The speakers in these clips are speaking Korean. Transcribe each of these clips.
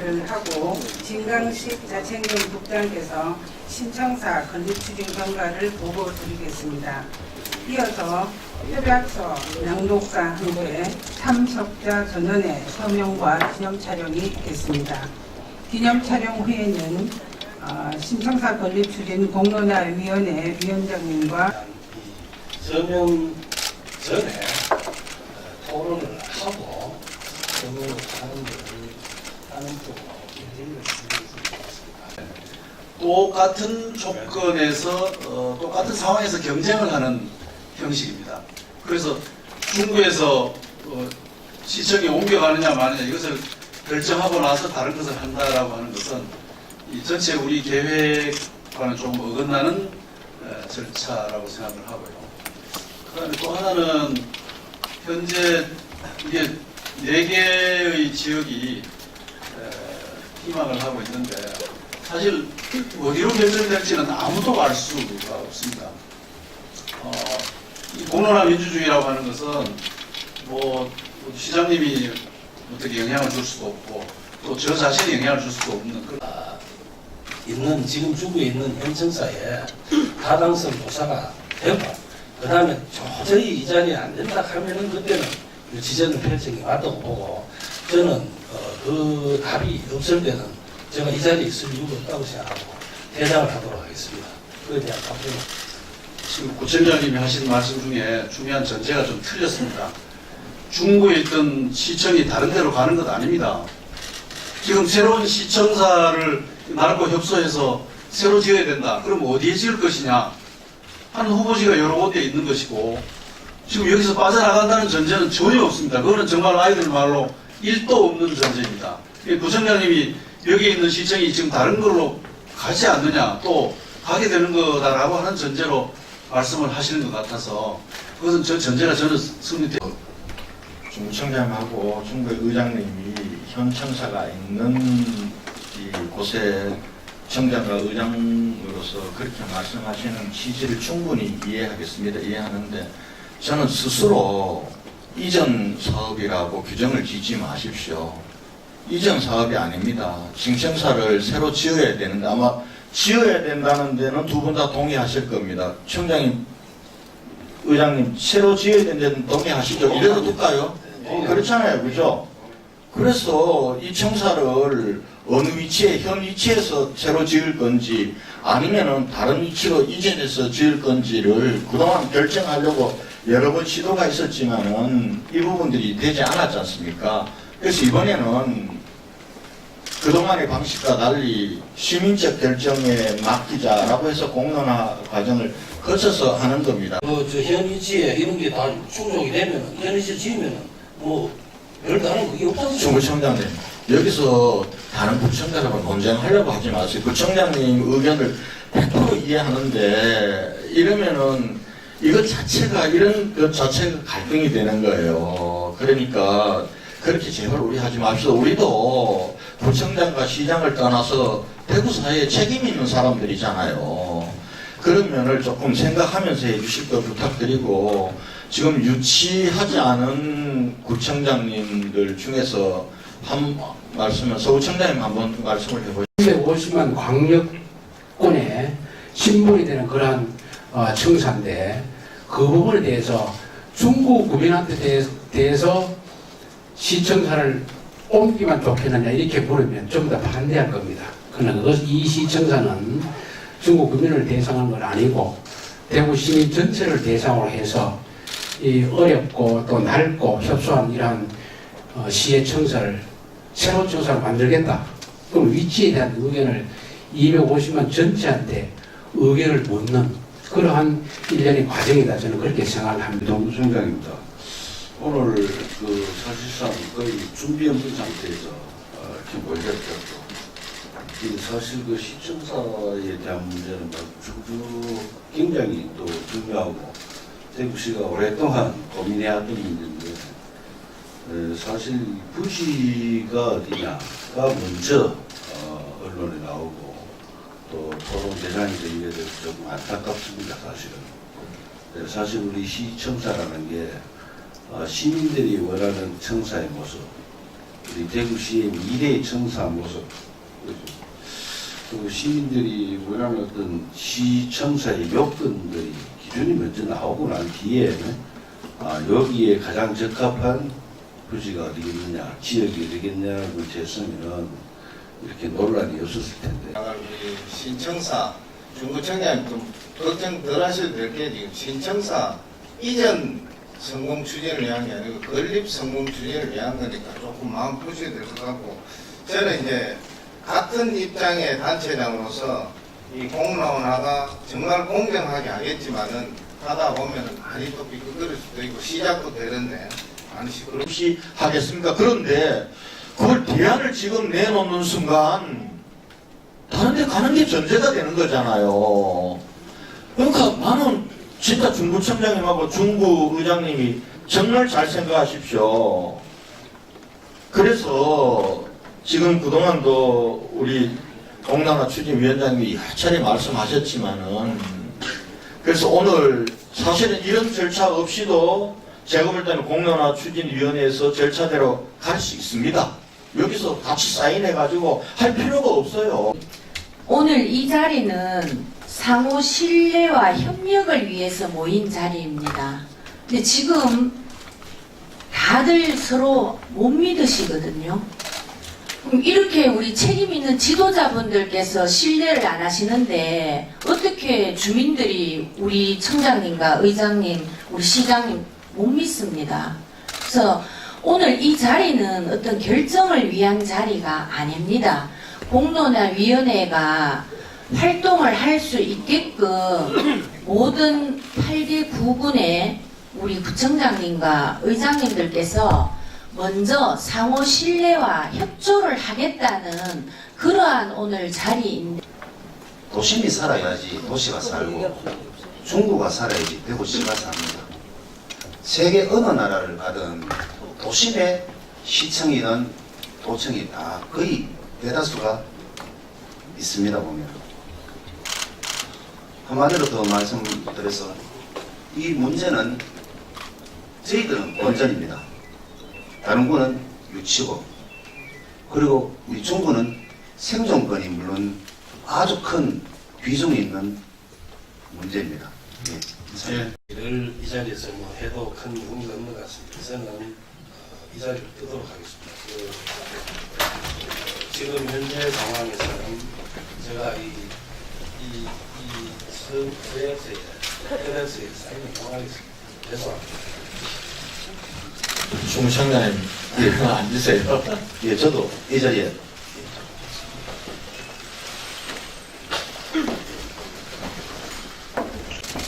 발표를 하고 진강식 자책령 국장께서 신청사 건립추진 경과를 보고드리겠습니다. 이어서 협약서 낭독과 함께 참석자 전원의 서명과 기념 촬영이 있겠습니다. 기념 촬영 후에는 신청사 건립추진 공론화위원회 위원장님과 서명 전에 토론을 하고 서명을 하는 쪽으로 결정을 수행했습니다. 똑같은 조건에서 똑같은 상황에서 경쟁을 하는 형식입니다. 그래서 중구에서 시청에 옮겨가느냐 마느냐 이것을 결정하고 나서 다른 것을 한다라고 하는 것은 이 전체 우리 계획과는 좀 어긋나는 절차라고 생각을 하고요. 그다음에 또 하나는 현재 이게 4개의 지역이 희망을 하고 있는데 사실 어디로 결정될지는 아무도 알 수가 없습니다. 이 공론화 민주주의라고 하는 것은 뭐 시장님이 어떻게 영향을 줄 수도 없고 또 저 자신이 영향을 줄 수도 없는 있는 지금 중구에 있는 현청사에 타당성 조사가 되고 그 다음에 도저히 이 자리에 안 된다 하면은 그때는 지제는 결정이 왔다고 보고 저는 그 답이 없을 때는 제가 이 자리에 있을 이유가 없다고 생각하고 퇴장을 하도록 하겠습니다. 그에 대한 답변은 지금 구청장님이 하신 말씀 중에 중요한 전제가 좀 틀렸습니다. 중구에 있던 시청이 다른 데로 가는 것 아닙니다. 지금 새로운 시청사를 나라고 협소해서 새로 지어야 된다. 그럼 어디에 지을 것이냐? 하는 후보지가 여러 곳에 있는 것이고 지금 여기서 빠져나간다는 전제는 전혀 없습니다. 그거는 정말 아이들 말로 1도 없는 전제입니다. 구청장님이 여기 있는 시청이 지금 다른 걸로 가지 않느냐 또 가게 되는 거다라고 하는 전제로 말씀을 하시는 것 같아서 그것은 저 전제가 저는 성립돼. 중구청장하고 중구의 의장님이 현 청사가 있는 곳에 청장과 의장으로서 그렇게 말씀하시는 취지를 충분히 이해하겠습니다. 이해하는데 저는 스스로 이전 사업이라고 규정을 짓지 마십시오. 이전 사업이 아닙니다. 신청사를 새로 지어야 되는데 아마 지어야 된다는 데는 두 분 다 동의하실 겁니다. 청장님, 의장님 새로 지어야 되는 데는 동의하시죠? 이래도 둘까요? 그렇잖아요. 그죠? 그래서 이 청사를 어느 위치에, 현 위치에서 새로 지을 건지 아니면은 다른 위치로 이전해서 지을 건지를 그동안 결정하려고 여러 번 시도가 있었지만은 이 부분들이 되지 않았지 않습니까? 그래서 이번에는 그동안의 방식과 달리 시민적 결정에 맡기자라고 해서 공론화 과정을 거쳐서 하는 겁니다. 현 위치에 이런 게 다 충족이 되면 현 위치에 지으면 뭐 별다른 그게 없어서 중구청장님 여기서 다른 구청장하고 논쟁하려고 하지 마세요. 구청장님 의견을 100% 이해하는데 이러면은 이것 자체가 이런 것 자체가 갈등이 되는 거예요. 그러니까 그렇게 제발 우리 하지 맙시다. 우리도 구청장과 시장을 떠나서 대구 사회에 책임 있는 사람들이잖아요. 그런 면을 조금 생각하면서 해주실 것 부탁드리고 지금 유치하지 않은 구청장님들 중에서 한 말씀을 서구청장님 한번 말씀을 해보시죠. 350만 광역권에 신분이 되는 그러한 청사인데 그 부분에 대해서 중구 구민한테 대해서 시청사를 옮기만 좋겠느냐 이렇게 물으면 좀 더 반대할 겁니다. 그러나 이 시청사는 중구 구민을 대상한 건 아니고 대구 시민 전체를 대상으로 해서 이 어렵고 또 낡고 협소한 이러한 시의 청사를 새로운 청사를 만들겠다. 그럼 위치에 대한 의견을 250만 전체한테 의견을 묻는 그러한 일련의 과정이다. 저는 그렇게 생각을 합니다. 동부청장입니다. 오늘 사실상 거의 준비 없는 상태에서 이렇게 몰렸죠. 사실 시청사에 대한 문제는 굉장히 또 중요하고 대구시가 오랫동안 고민해왔던 문제인데 사실 부지가 어디냐가 먼저 언론에 나오고 또 토론 대상이 된 게 조금 안타깝습니다. 사실은. 사실 우리 시청사라는 게 시민들이 원하는 청사의 모습 우리 대구시의 미래 청사 모습, 그리고 시민들이 원하는 어떤 시청사의 요건들이 기준이 먼저 나오고 난 뒤에는 여기에 가장 적합한 부지가 어디겠느냐, 지역이 어디겠냐고 했으면 이렇게 논란이 없었을 텐데. 우리 신청사 중구청장님 좀 걱정 덜 하셔도 될 게 지금 신청사 이전 성공 추진을 위한 게 아니고 건립 성공 추진을 위한 거니까 조금 마음 푸셔야 될 것 같고, 저는 이제 같은 입장의 단체장으로서 이 공론화가 정말 공정하게 하겠지만은 하다 보면은 많이 또 비극거릴 수도 있고 시작도 되는데 많이 시끄럽. 없이 하겠습니까? 그런데 그걸 대안을 지금 내놓는 순간 다른 데 가는 게 전제가 되는 거잖아요. 그러니까 나는 진짜 중구청장님하고 중구의장님이 정말 잘 생각하십시오. 그래서 지금 그동안도 우리 공론화 추진위원장님이 여러 차례 말씀하셨지만은, 그래서 오늘 사실은 이런 절차 없이도 제가 볼 때는 공론화 추진위원회에서 절차대로 갈 수 있습니다. 여기서 같이 사인해가지고 할 필요가 없어요. 오늘 이 자리는 상호 신뢰와 협력을 위해서 모인 자리입니다. 근데 지금 다들 서로 못 믿으시거든요. 그럼 이렇게 우리 책임 있는 지도자분들께서 신뢰를 안 하시는데 어떻게 주민들이 우리 청장님과 의장님, 우리 시장님 못 믿습니다. 그래서 오늘 이 자리는 어떤 결정을 위한 자리가 아닙니다. 공론화위원회가 활동을 할 수 있게끔 모든 8개 구군의 우리 구청장님과 의장님들께서 먼저 상호 신뢰와 협조를 하겠다는 그러한 오늘 자리인데, 도심이 살아야지 도시가 살고 중구가 살아야지 대구시가 삽니다. 세계 어느 나라를 가든 도심에 시청이든 도청이 다 거의 대다수가 있습니다. 보면 한마디로 더 말씀드려서 이 문제는 저희들은 본전입니다. 다른 구는 유치고, 그리고 우리 중구는 생존권이 물론 아주 큰 비중이 있는 문제입니다. 예. 이를 이 자리에서 뭐 해도 큰 의미가 없는 것 같습니다. 저는 이 자리를 뜨도록 하겠습니다. 지금 현재 상황에서는 제가 서역서에 사인을 통하겠습니다. 죄송합니다. 중청장님, 앉으세요. 예, 저도 이 자리에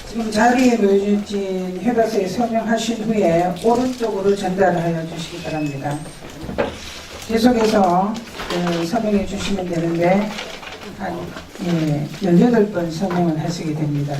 지금 자리에 놓여진 협약서에 서명하신 후에 오른쪽으로 전달하여 주시기 바랍니다. 계속해서 서명해 주시면 되는데 한 18번 서명을 하시게 됩니다.